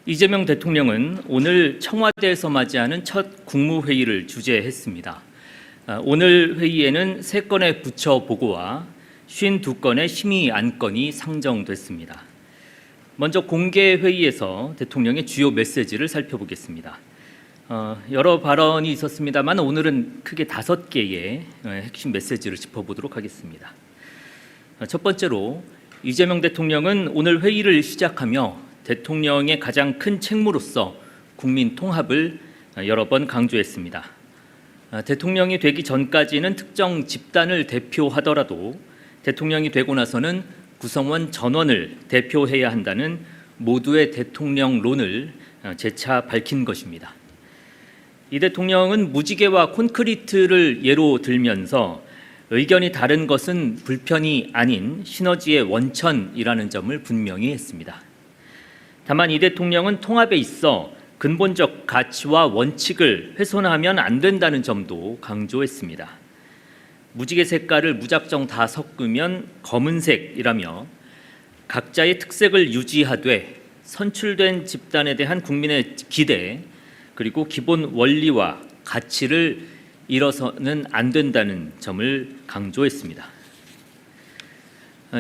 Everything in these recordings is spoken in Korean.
이재명 대통령은 오늘 청와대에서 맞이하는 첫 국무회의를 주재했습니다. 오늘 회의에는 3건의 부처 보고와 52건의 심의 안건이 상정됐습니다. 먼저 공개 회의에서 대통령의 주요 메시지를 살펴보겠습니다. 여러 발언이 있었습니다만 오늘은 크게 5개의 핵심 메시지를 짚어보도록 하겠습니다. 첫 번째로 이재명 대통령은 오늘 회의를 시작하며 대통령의 가장 큰 책무로서 국민 통합을 여러 번 강조했습니다. 대통령이 되기 전까지는 특정 집단을 대표하더라도 대통령이 되고 나서는 구성원 전원을 대표해야 한다는 모두의 대통령론을 재차 밝힌 것입니다. 이 대통령은 무지개와 콘크리트를 예로 들면서 의견이 다른 것은 불편이 아닌 시너지의 원천이라는 점을 분명히 했습니다. 다만 이 대통령은 통합에 있어 근본적 가치와 원칙을 훼손하면 안 된다는 점도 강조했습니다. 무지개 색깔을 무작정 다 섞으면 검은색이라며 각자의 특색을 유지하되 선출된 집단에 대한 국민의 기대 그리고 기본 원리와 가치를 잃어서는 안 된다는 점을 강조했습니다.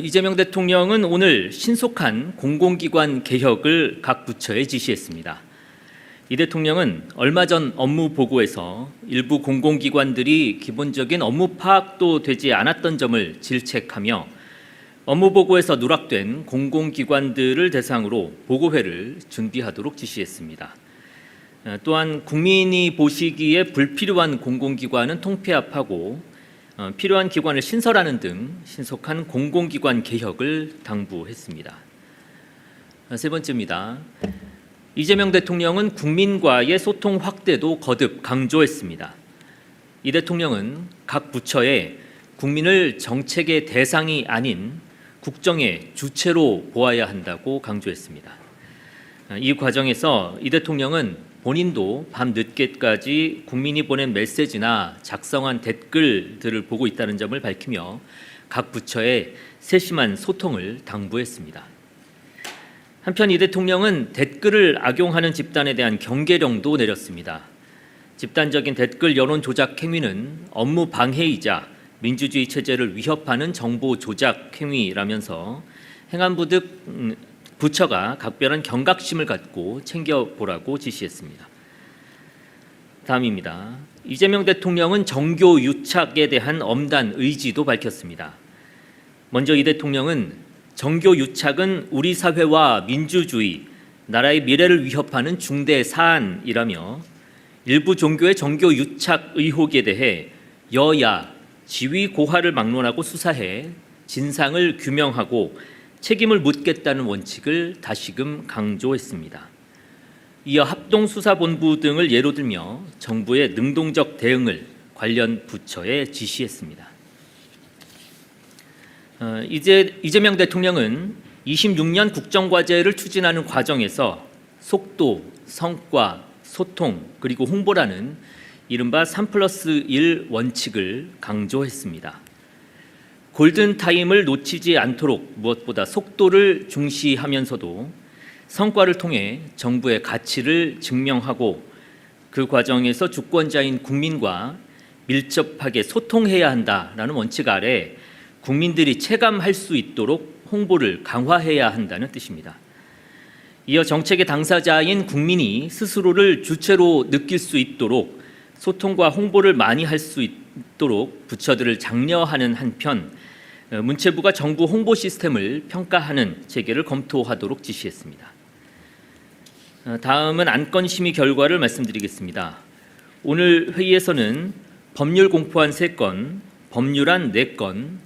이재명 대통령은 오늘 신속한 공공기관 개혁을 각 부처에 지시했습니다. 이 대통령은 얼마 전 업무 보고에서 일부 공공기관들이 기본적인 업무 파악도 되지 않았던 점을 질책하며 업무 보고에서 누락된 공공기관들을 대상으로 보고회를 준비하도록 지시했습니다. 또한 국민이 보시기에 불필요한 공공기관은 통폐합하고 필요한 기관을 신설하는 등 신속한 공공기관 개혁을 당부했습니다. 세 번째입니다. 이재명 대통령은 국민과의 소통 확대도 거듭 강조했습니다. 이 대통령은 각 부처에 국민을 정책의 대상이 아닌 국정의 주체로 보아야 한다고 강조했습니다. 이 과정에서 이 대통령은 본인도 밤 늦게까지 국민이 보낸 메시지나 작성한 댓글들을 보고 있다는 점을 밝히며 각 부처에 세심한 소통을 당부했습니다. 한편 이 대통령은 댓글을 악용하는 집단에 대한 경계령도 내렸습니다. 집단적인 댓글 여론 조작 행위는 업무 방해이자 민주주의 체제를 위협하는 정보 조작 행위라면서 행안부 등 부처가 각별한 경각심을 갖고 챙겨보라고 지시했습니다. 다음입니다. 이재명 대통령은 정교 유착에 대한 엄단 의지도 밝혔습니다. 먼저 이 대통령은 정교 유착은 우리 사회와 민주주의, 나라의 미래를 위협하는 중대 사안이라며 일부 종교의 정교 유착 의혹에 대해 여야, 지위 고하를 막론하고 수사해 진상을 규명하고 책임을 묻겠다는 원칙을 다시금 강조했습니다. 이어 합동수사본부 등을 예로 들며 정부의 능동적 대응을 관련 부처에 지시했습니다. 이재명 대통령은 26년 국정과제를 추진하는 과정에서 속도, 성과, 소통 그리고 홍보라는 이른바 3+1 원칙을 강조했습니다. 골든타임을 놓치지 않도록 무엇보다 속도를 중시하면서도 성과를 통해 정부의 가치를 증명하고 그 과정에서 주권자인 국민과 밀접하게 소통해야 한다라는 원칙 아래 국민들이 체감할 수 있도록 홍보를 강화해야 한다는 뜻입니다. 이어 정책의 당사자인 국민이 스스로를 주체로 느낄 수 있도록 소통과 홍보를 많이 할 수 있도록 부처들을 장려하는 한편 문체부가 정부 홍보 시스템을 평가하는 체계를 검토하도록 지시했습니다. 다음은 안건 심의 결과를 말씀드리겠습니다. 오늘 회의에서는 법률 공포안 3건, 법률안 4건,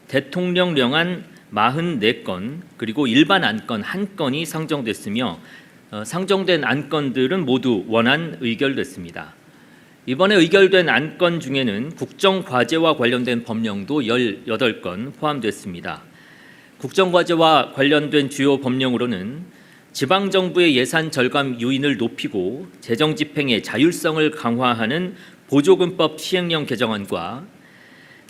대통령령안 44건, 그리고 일반 안건 1건이 상정됐으며 상정된 안건들은 모두 원안 의결됐습니다. 이번에 의결된 안건 중에는 국정과제와 관련된 법령도 18건 포함됐습니다. 국정과제와 관련된 주요 법령으로는 지방정부의 예산 절감 요인을 높이고 재정집행의 자율성을 강화하는 보조금법 시행령 개정안과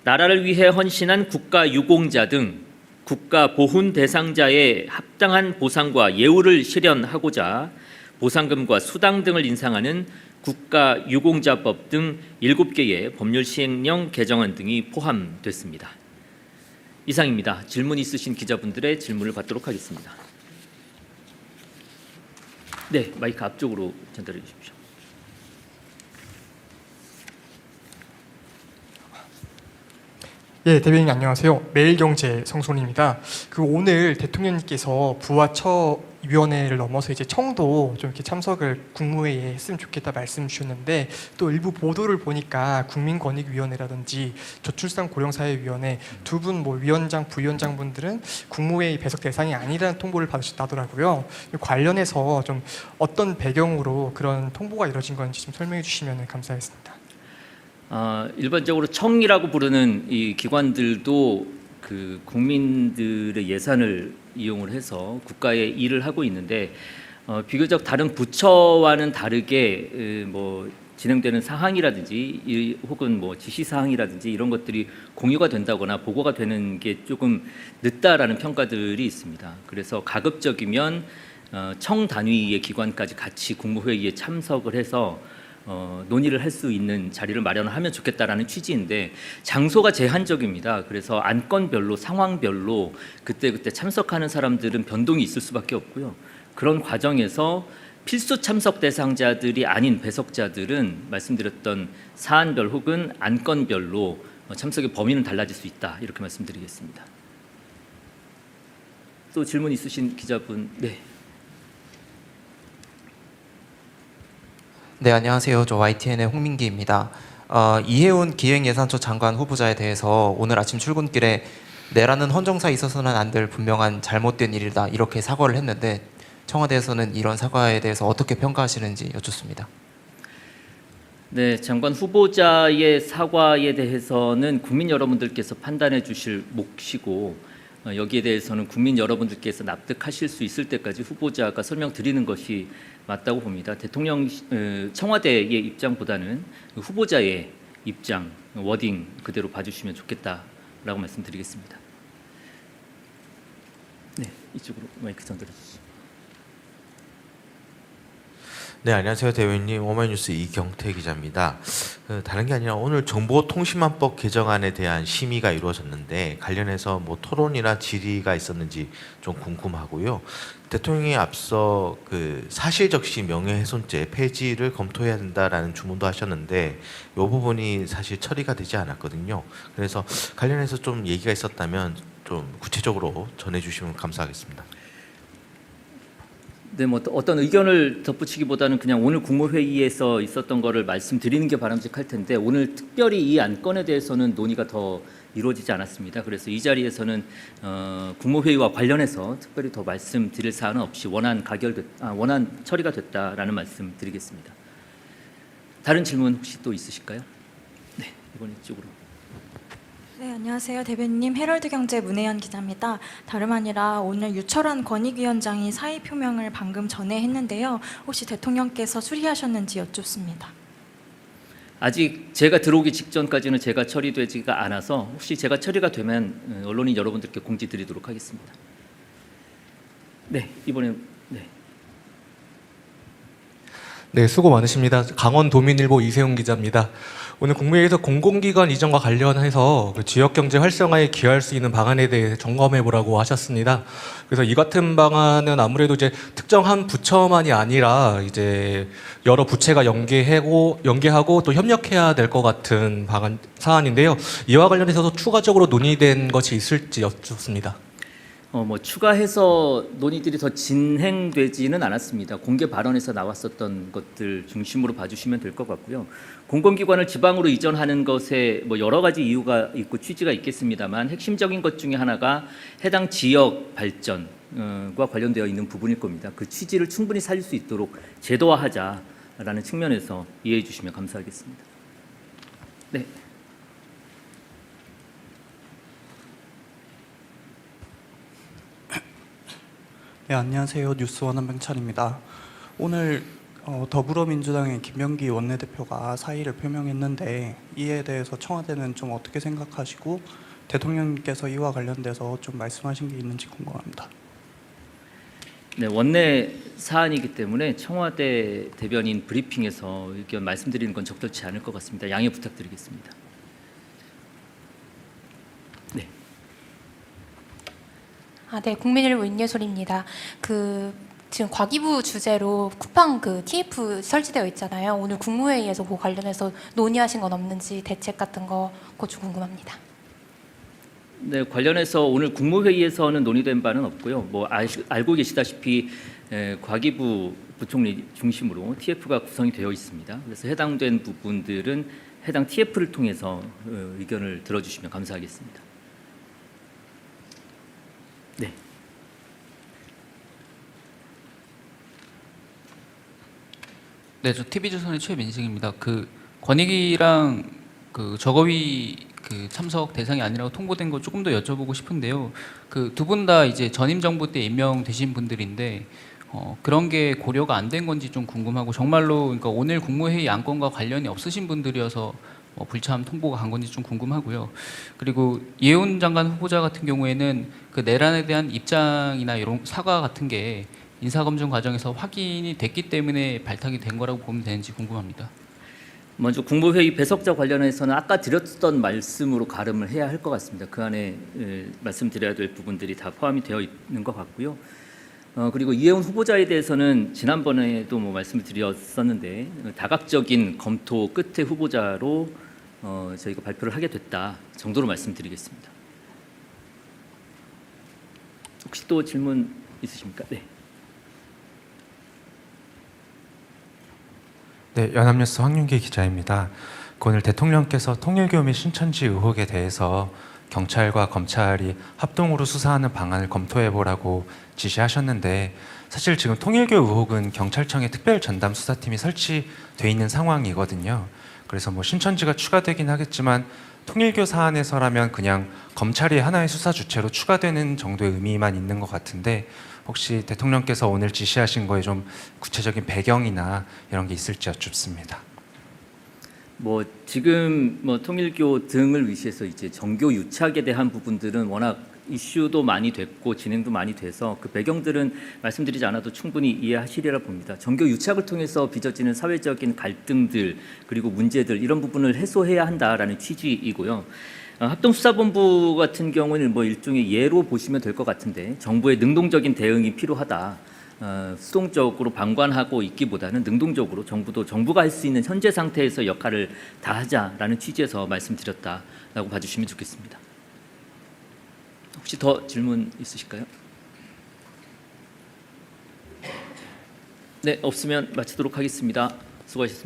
나라를 위해 헌신한 국가유공자 등 국가 보훈 대상자의 합당한 보상과 예우를 실현하고자 보상금과 수당 등을 인상하는 국가유공자법 등 7개의 법률 시행령 개정안 등이 포함됐습니다. 이상입니다. 질문 있으신 기자분들의 질문을 받도록 하겠습니다. 네, 마이크 앞쪽으로 전달해 주십시오. 예, 대변인 안녕하세요. 매일경제 성손입니다. 오늘 대통령님께서 부와 위원회를 넘어서 이제 청도 좀 이렇게 참석을 국무회의에 했으면 좋겠다 말씀 주셨는데, 또 일부 보도를 보니까 국민권익위원회라든지 저출산고령사회위원회 두 분 위원장, 부위원장 분들은 국무회의 배석 대상이 아니라는 통보를 받으셨다더라고요. 관련해서 좀 어떤 배경으로 그런 통보가 이루어진 건지 좀 설명해 주시면 감사하겠습니다. 일반적으로 청이라고 부르는 이 기관들도 그 국민들의 예산을 이용을 해서 국가의 일을 하고 있는데, 비교적 다른 부처와는 다르게 진행되는 사항이라든지 혹은 지시 사항이라든지 이런 것들이 공유가 된다거나 보고가 되는 게 조금 늦다라는 평가들이 있습니다. 그래서 가급적이면 청 단위의 기관까지 같이 국무회의에 참석을 해서 논의를 할 수 있는 자리를 마련하면 좋겠다라는 취지인데, 장소가 제한적입니다. 그래서 안건별로 상황별로 그때그때 참석하는 사람들은 변동이 있을 수밖에 없고요. 그런 과정에서 필수 참석 대상자들이 아닌 배석자들은 말씀드렸던 사안별 혹은 안건별로 참석의 범위는 달라질 수 있다, 이렇게 말씀드리겠습니다. 또 질문 있으신 기자분. 네, 안녕하세요. 저 YTN의 홍민기입니다. 이해운 기획예산처 장관 후보자에 대해서 오늘 아침 출근길에 내라는 헌정사에 있어서는 안 될 분명한 잘못된 일이다, 이렇게 사과를 했는데, 청와대에서는 이런 사과에 대해서 어떻게 평가하시는지 여쭙습니다. 네, 장관 후보자의 사과에 대해서는 국민 여러분들께서 판단해 주실 몫이고, 여기에 대해서는 국민 여러분들께서 납득하실 수 있을 때까지 후보자가 설명드리는 것이 맞다고 봅니다. 청와대의 입장보다는 후보자의 입장, 워딩 그대로 봐주시면 좋겠다라고 말씀드리겠습니다. 네, 이쪽으로 마이크 전달해 주시죠. 네, 안녕하세요. 대변인님, 오마이뉴스 이경태 기자입니다. 다른 게 아니라 오늘 정보통신망법 개정안에 대한 심의가 이루어졌는데, 관련해서 토론이나 질의가 있었는지 좀 궁금하고요. 대통령이 앞서 사실적시 명예훼손죄 폐지를 검토해야 된다라는 주문도 하셨는데, 이 부분이 사실 처리가 되지 않았거든요. 그래서 관련해서 좀 얘기가 있었다면 좀 구체적으로 전해주시면 감사하겠습니다. 네, 어떤 의견을 덧붙이기보다는 그냥 오늘 국무회의에서 있었던 거를 말씀드리는 게 바람직할 텐데, 오늘 특별히 이 안건에 대해서는 논의가 더 이루어지지 않았습니다. 그래서 이 자리에서는 국무회의와 관련해서 특별히 더 말씀드릴 사안은 없이 원안 처리가 됐다라는 말씀드리겠습니다. 다른 질문 혹시 또 있으실까요? 네, 이번 이쪽으로. 네, 안녕하세요. 대변인님, 헤럴드경제 문혜연 기자입니다. 다름 아니라 오늘 유철한 권익위원장이 사의 표명을 방금 전에 했는데요. 혹시 대통령께서 수리하셨는지 여쭙습니다. 아직 제가 들어오기 직전까지는 제가 처리되지가 않아서, 혹시 제가 처리가 되면 언론인 여러분들께 공지드리도록 하겠습니다. 네, 이번엔 네, 수고 많으십니다. 강원도민일보 이세훈 기자입니다. 오늘 국무회의에서 공공기관 이전과 관련해서 지역경제 활성화에 기여할 수 있는 방안에 대해 점검해 보라고 하셨습니다. 그래서 이 같은 방안은 아무래도 이제 특정한 부처만이 아니라 이제 여러 부처가 연계하고 또 협력해야 될 것 같은 사안인데요. 이와 관련해서도 추가적으로 논의된 것이 있을지 여쭙습니다. 추가해서 논의들이 더 진행되지는 않았습니다. 공개 발언에서 나왔었던 것들 중심으로 봐주시면 될 것 같고요. 공공기관을 지방으로 이전하는 것에 여러 가지 이유가 있고 취지가 있겠습니다만, 핵심적인 것 중에 하나가 해당 지역 발전과 관련되어 있는 부분일 겁니다. 그 취지를 충분히 살릴 수 있도록 제도화하자라는 측면에서 이해해 주시면 감사하겠습니다. 네. 네, 안녕하세요. 뉴스원 한병찬입니다. 오늘 더불어민주당의 김병기 원내대표가 사의를 표명했는데, 이에 대해서 청와대는 좀 어떻게 생각하시고 대통령님께서 이와 관련돼서 좀 말씀하신 게 있는지 궁금합니다. 네, 원내 사안이기 때문에 청와대 대변인 브리핑에서 의견 말씀드리는 건 적절치 않을 것 같습니다. 양해 부탁드리겠습니다. 네. 네, 국민일보 윤예솔입니다. 지금 과기부 주제로 쿠팡 TF 설치되어 있잖아요. 오늘 국무회의에서 그 관련해서 논의하신 건 없는지 대책 같은 거 그거 좀 궁금합니다. 네, 관련해서 오늘 국무회의에서는 논의된 바는 없고요. 알고 계시다시피 과기부 부총리 중심으로 TF가 구성이 되어 있습니다. 그래서 해당된 부분들은 해당 TF를 통해서 의견을 들어주시면 감사하겠습니다. 네. 네, 저 TV조선의 최민승입니다. 권익위랑 저거위 참석 대상이 아니라고 통보된 거 조금 더 여쭤보고 싶은데요. 두 분 다 이제 전임 정부 때 임명되신 분들인데 그런 게 고려가 안 된 건지 좀 궁금하고 정말로 그러니까 오늘 국무회의 안건과 관련이 없으신 분들이어서 불참 통보가 간 건지 좀 궁금하고요. 그리고 이해운 장관 후보자 같은 경우에는 내란에 대한 입장이나 이런 사과 같은 게 인사검증 과정에서 확인이 됐기 때문에 발탁이 된 거라고 보면 되는지 궁금합니다. 먼저 국무회의 배석자 관련해서는 아까 드렸던 말씀으로 가름을 해야 할 것 같습니다. 그 안에 말씀드려야 될 부분들이 다 포함이 되어 있는 것 같고요. 그리고 이해운 후보자에 대해서는 지난번에도 말씀을 드렸었는데 다각적인 검토 끝에 후보자로 저희가 발표를 하게 됐다 정도로 말씀드리겠습니다. 혹시 또 질문 있으십니까? 네. 네, 연합뉴스 황윤기 기자입니다. 오늘 대통령께서 통일교 및 신천지 의혹에 대해서 경찰과 검찰이 합동으로 수사하는 방안을 검토해보라고 지시하셨는데 사실 지금 통일교 의혹은 경찰청에 특별전담수사팀이 설치돼 있는 상황이거든요. 그래서 신천지가 추가되긴 하겠지만 통일교 사안에서라면 그냥 검찰이 하나의 수사 주체로 추가되는 정도의 의미만 있는 것 같은데 혹시 대통령께서 오늘 지시하신 거에 좀 구체적인 배경이나 이런 게 있을지 여쭙습니다. 지금 통일교 등을 위시해서 이제 정교 유착에 대한 부분들은 워낙 이슈도 많이 됐고 진행도 많이 돼서 그 배경들은 말씀드리지 않아도 충분히 이해하시리라 봅니다. 정교 유착을 통해서 빚어지는 사회적인 갈등들 그리고 문제들 이런 부분을 해소해야 한다라는 취지이고요. 합동수사본부 같은 경우는 일종의 예로 보시면 될 것 같은데 정부의 능동적인 대응이 필요하다. 수동적으로 방관하고 있기보다는 능동적으로 정부가 할 수 있는 현재 상태에서 역할을 다하자라는 취지에서 말씀드렸다라고 봐주시면 좋겠습니다. 혹시 더 질문 있으실까요? 네, 없으면 마치도록 하겠습니다. 수고하셨습니다.